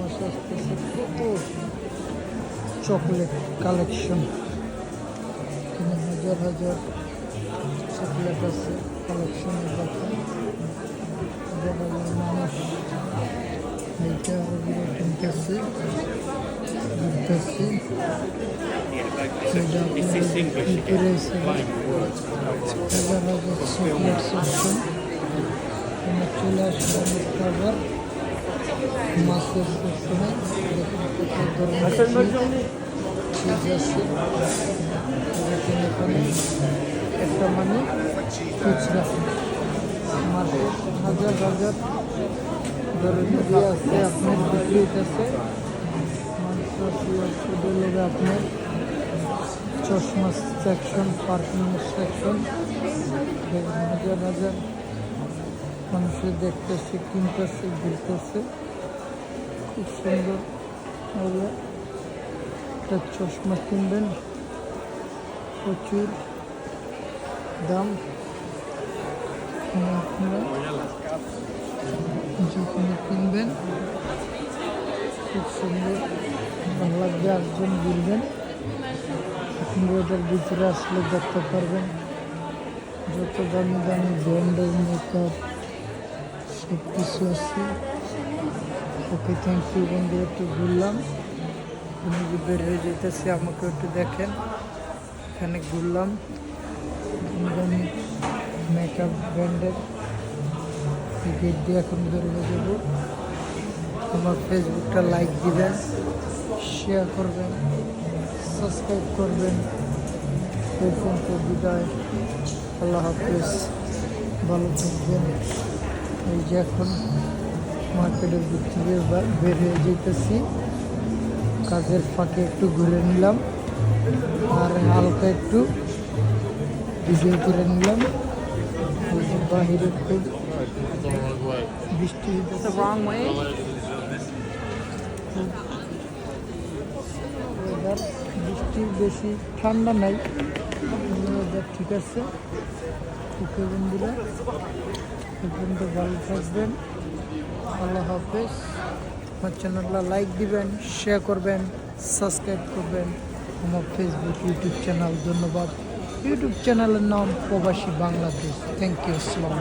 মাছ আসতেছে কত chocolate collection, এখানে হাজার হাজার চকলেট আছে কালেকশনে। দেখেন দেখা যায় মানুষ এইটা ওগুলো কিনতেছে ঘুরতেছে। ভিতরে হাজার হাজার চকলেট সেকশন, এখানে চলে আসলে অনেক খাবার মাছের সেকশনে। দেখুন কত ধরনের চিজ আছে। দেখুন এখানে একটা মানে খুচরা মাছের হাজার হাজার ধরনের আছে আপনার বিক্রি হইতেছে। মাংস আছে আপনার চশমা সেকশন, পারফিউমের সেকশন। দেখুন হাজার হাজার মানুষের দেখতেছে, কিনতেছে, ঘুরতেছে। খুব সুন্দর হলো একটা চশমা কিনবেন, প্রচুর দাম। আপনারা যেখানে কিনবেন খুব সুন্দর ভালো লাগবে, আসবেন ঘুরবেন। এটার ভিতরে আসলে দেখতে পারবেন যত দামি দামি ব্র্যান্ডের মেকআপ সব কিছু আছে। ওকে, থ্যাংক ইউ বন্ধু। একটু ঘুরলাম, তুমি যে বের হয়ে যেতেছি আমাকে একটু দেখেন। এখানে ঘুরলাম দামি মেকআপ ব্র্যান্ডের গেট দিয়ে এখন বের হয়ে যাবো। আমার ফেসবুকটা লাইক দিবেন, শেয়ার করবেন, সাবস্ক্রাইব করবেন। এই পর্যন্ত বিদায়, আল্লাহ হাফেজ, ভালো থাকবেন। এই যে এখন মার্কেটের দিক থেকে বের হয়ে যেতেছি, কাজের ফাঁকে একটু ঘুরে নিলাম আর হালকা একটু ভিডিও করে নিলাম। এই যে বাহিরে খুব বৃষ্টি ওয়েদার, বৃষ্টি বেশি ঠান্ডা নাই, ওয়েদার ঠিক আছে। ওকে বন্ধুরা, এই পর্যন্ত ভালো থাকবেন, আল্লাহ হাফেজ। আমার চ্যানেলটা লাইক দিবেন, শেয়ার করবেন, সাবস্ক্রাইব করবেন। আমার ফেসবুক ইউটিউব চ্যানেল, ধন্যবাদ। ইউটিউব চ্যানেলের নাম প্রবাসী বাংলাদেশ। থ্যাংক ইউ, আসসালাম।